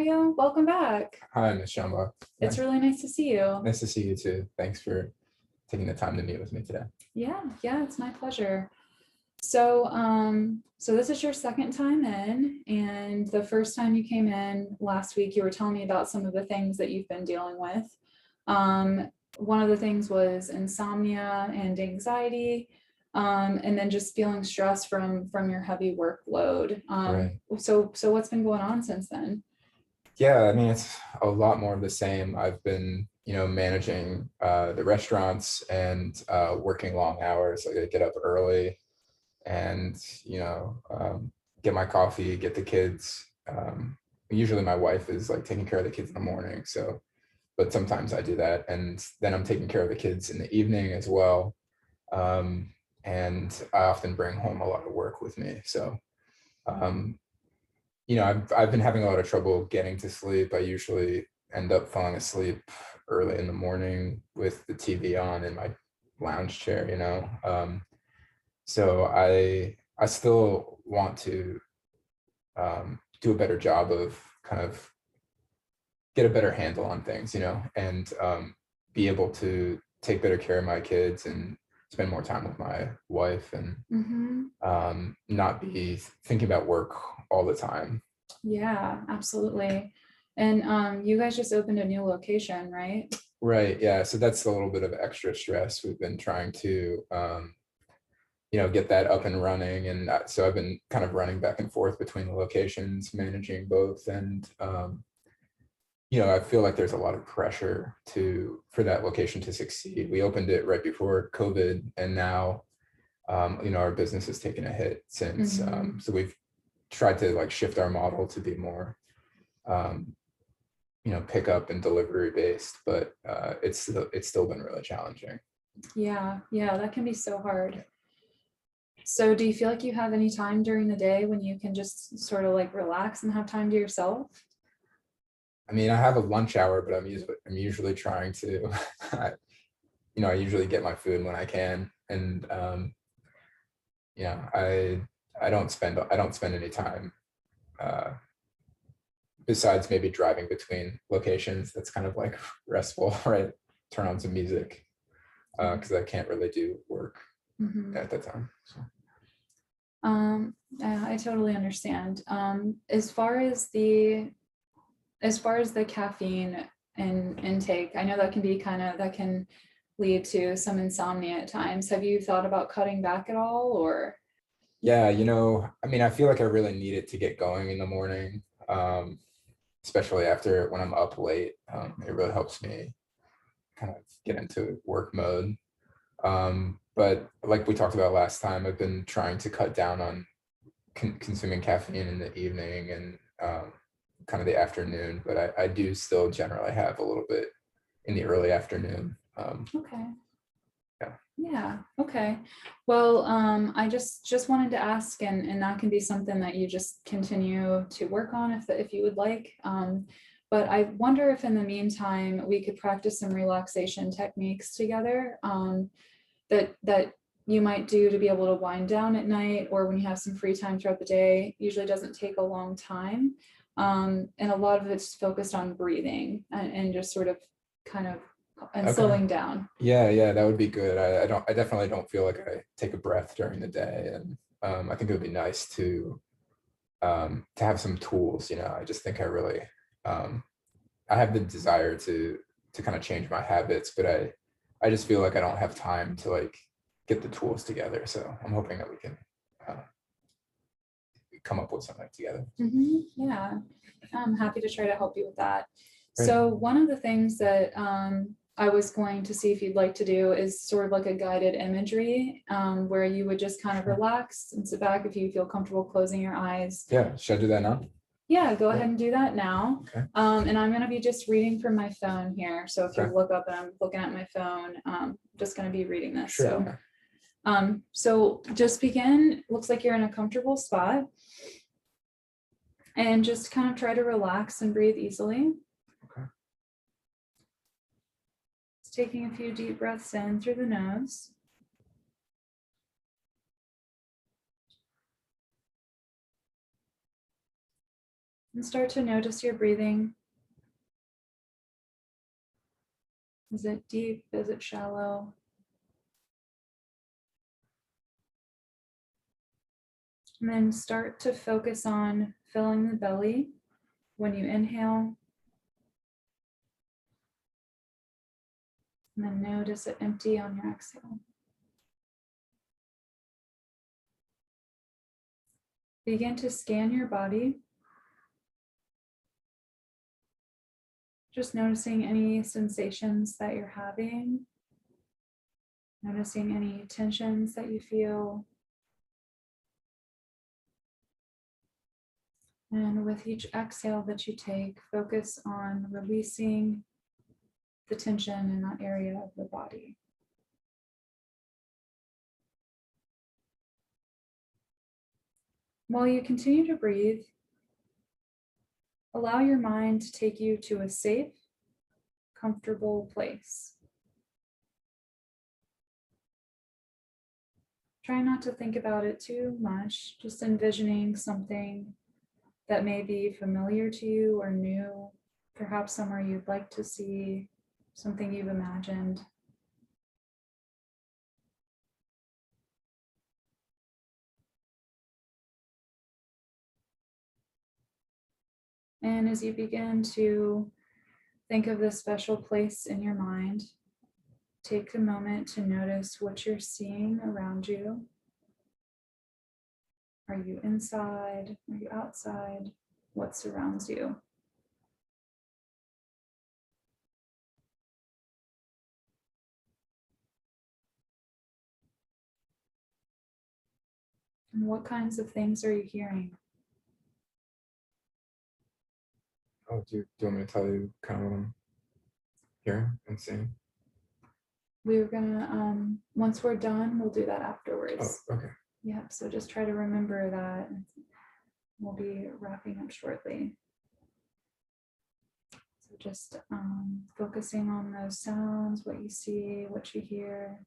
Mario. Welcome back. Hi, Ms. Shamba. It's really nice to see you. Nice to see you too. Thanks for taking the time to meet with me today. Yeah, it's my pleasure. So, so this is your second time in, and the first time you came in last week, you were telling me about some of the things that you've been dealing with. One of the things was insomnia and anxiety, and then just feeling stress from your heavy workload. Right. So what's been going on since then? Yeah, I mean, it's a lot more of the same. I've been, managing the restaurants and working long hours. Like I get up early and, get my coffee, get the kids. Usually my wife is like taking care of the kids in the morning. So, but sometimes I do that. And then I'm taking care of the kids in the evening as well. And I often bring home a lot of work with me. So, I've been having a lot of trouble getting to sleep. I usually end up falling asleep early in the morning with the TV on in my lounge chair, So I still want to do a better job of kind of get a better handle on things, and be able to take better care of my kids and spend more time with my wife and not be thinking about work all the time. Yeah, absolutely. And you guys just opened a new location, right? Right. Yeah. So that's a little bit of extra stress. We've been trying to, get that up and running. And so I've been kind of running back and forth between the locations, managing both. And, I feel like there's a lot of pressure for that location to succeed. We opened it right before COVID, and now, our business has taken a hit since. So we've tried to like shift our model to be more, pick up and delivery based, but it's still been really challenging. Yeah, that can be so hard. So do you feel like you have any time during the day when you can just sort of like relax and have time to yourself? I mean, I have a lunch hour, but I'm usually trying to, I usually get my food when I can, and I don't spend any time besides maybe driving between locations. That's kind of like restful, right? Turn on some music because I can't really do work at that time. So. I totally understand. As far as the caffeine and intake, I know that can be that can lead to some insomnia at times. Have you thought about cutting back at all, or? Yeah, I mean, I feel like I really need it to get going in the morning, especially after when I'm up late. It really helps me kind of get into work mode. But like we talked about last time, I've been trying to cut down on consuming caffeine in the evening and kind of the afternoon, but I do still generally have a little bit in the early afternoon. Okay. Yeah. Okay. Well, I just wanted to ask, and that can be something that you just continue to work on if you would like. But I wonder if in the meantime we could practice some relaxation techniques together that you might do to be able to wind down at night, or when you have some free time throughout the day. Usually doesn't take a long time. And a lot of it's focused on breathing and just sort of kind of slowing down. Yeah, that would be good. I definitely don't feel like I take a breath during the day, and I think it would be nice to have some tools. I just think I really I have the desire to kind of change my habits, but I just feel like I don't have time to like get the tools together. So I'm hoping that we can come up with something together. Yeah, I'm happy to try to help you with that. Great. So one of the things that I was going to see if you'd like to do is sort of like a guided imagery where you would just kind of relax and sit back if you feel comfortable closing your eyes. Yeah, should I do that now? Yeah, go ahead and do that now. Okay. And I'm going to be just reading from my phone here. So if you look up and I'm looking at my phone, I'm just going to be reading this. Sure. So just begin. Looks like you're in a comfortable spot. And just kind of try to relax and breathe easily. Okay. Just taking a few deep breaths in through the nose. And start to notice your breathing. Is it deep? Is it shallow? And then start to focus on filling the belly when you inhale. And then notice it empty on your exhale. Begin to scan your body. Just noticing any sensations that you're having. Noticing any tensions that you feel. And with each exhale that you take, focus on releasing the tension in that area of the body. While you continue to breathe, allow your mind to take you to a safe, comfortable place. Try not to think about it too much, just envisioning something that may be familiar to you or new, perhaps somewhere you'd like to see, something you've imagined. And as you begin to think of this special place in your mind, take a moment to notice what you're seeing around you. Are you inside? Are you outside? What surrounds you? And what kinds of things are you hearing? Oh, do you want me to tell you kind of what I'm hearing and seeing? We were gonna, once we're done, we'll do that Oh, afterwards. okay. Yeah, so just try to remember that. We'll be wrapping up shortly. So just focusing on those sounds, what you see, what you hear.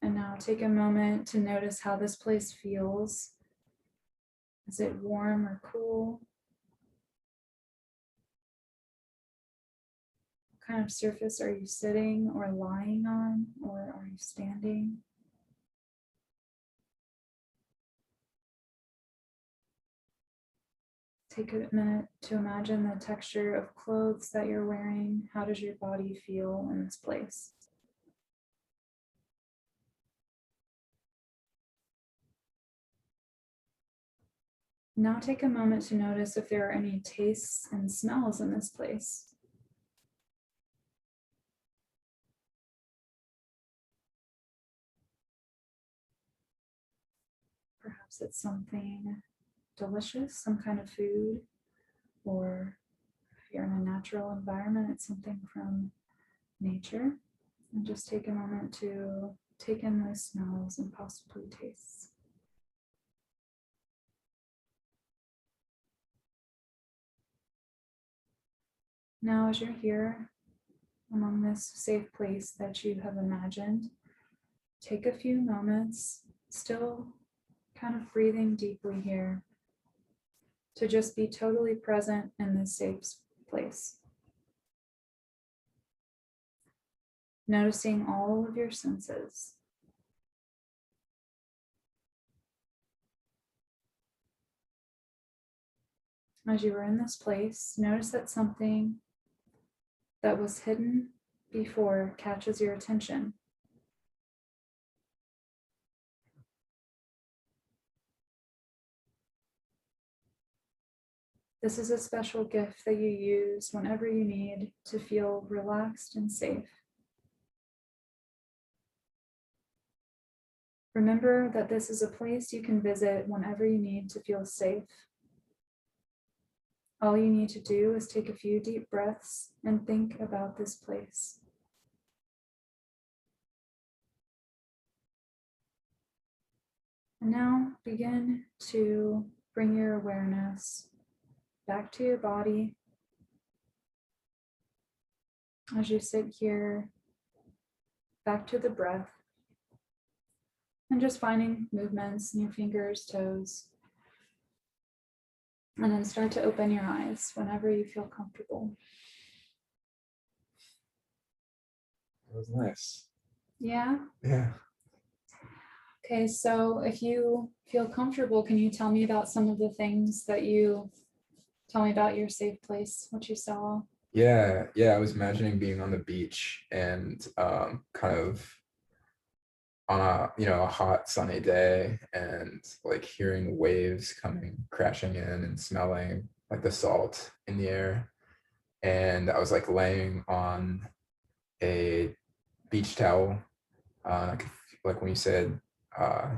And now take a moment to notice how this place feels. Is it warm or cool? What kind of surface are you sitting or lying on, or are you standing? Take a minute to imagine the texture of clothes that you're wearing. How does your body feel in this place? Now take a moment to notice if there are any tastes and smells in this place. Perhaps it's something delicious, some kind of food, or if you're in a natural environment, it's something from nature. And just take a moment to take in those smells and possibly tastes. Now, as you're here among this safe place that you have imagined, take a few moments, still kind of breathing deeply here, to just be totally present in this safe place. Noticing all of your senses. As you were in this place, notice that something that was hidden before catches your attention. This is a special gift that you use whenever you need to feel relaxed and safe. Remember that this is a place you can visit whenever you need to feel safe. All you need to do is take a few deep breaths and think about this place. And now begin to bring your awareness back to your body as you sit here, back to the breath, and just finding movements in your fingers, toes. And then start to open your eyes whenever you feel comfortable. It was nice. Yeah. Yeah. Okay, so if you feel comfortable, can you tell me about some of the things that tell me about your safe place, what you saw? Yeah. Yeah. I was imagining being on the beach and kind of on a a hot sunny day and like hearing waves coming crashing in and smelling like the salt in the air. And I was like laying on a beach towel. I could, like when you said, uh,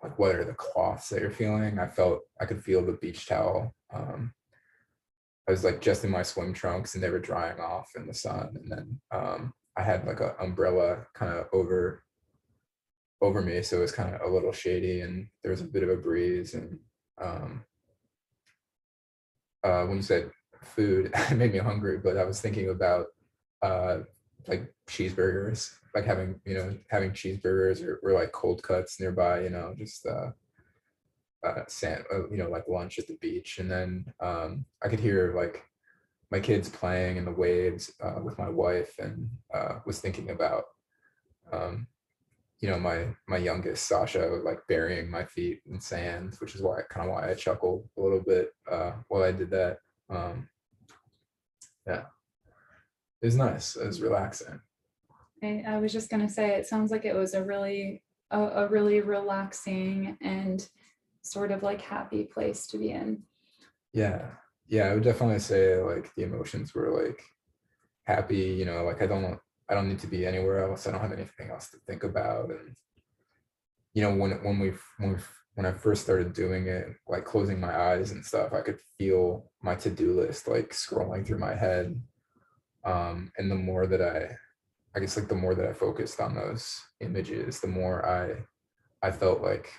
like what are the cloths that you're feeling? I could feel the beach towel. I was like just in my swim trunks and they were drying off in the sun. And then I had like an umbrella kind of over me, so it was kind of a little shady and there was a bit of a breeze. And um, when you said food, it made me hungry, but I was thinking about uh, like cheeseburgers, like having cheeseburgers or like cold cuts nearby, just like lunch at the beach. And then I could hear like my kids playing in the waves with my wife, and was thinking about um, my youngest Sasha like burying my feet in sand, which is why I chuckled a little bit while I did that. Um, yeah, it was nice. It was relaxing. I was just gonna say, it sounds like it was a really relaxing and sort of like happy place to be in. Yeah, yeah, I would definitely say like the emotions were like happy. Like I don't need to be anywhere else. I don't have anything else to think about. And when I first started doing it, like closing my eyes and stuff, I could feel my to-do list like scrolling through my head. And the more that I guess like the more that I focused on those images, the more I felt like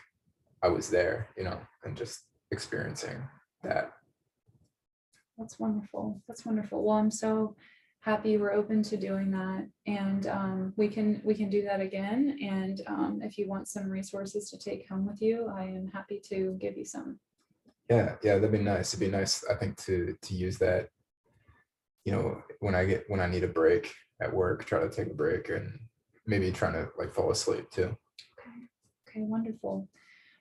I was there, and just experiencing that. That's wonderful. That's wonderful. Well, I'm so happy we're open to doing that, and we can do that again. And if you want some resources to take home with you, I am happy to give you some. Yeah, yeah, that'd be nice. It'd be nice, I think, to use that, when I need a break at work, try to take a break and maybe trying to like fall asleep too. Okay. Okay, wonderful.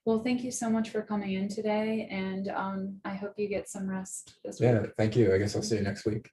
Well, thank you so much for coming in today, and I hope you get some rest this week. Yeah, thank you. I guess I'll see you next week.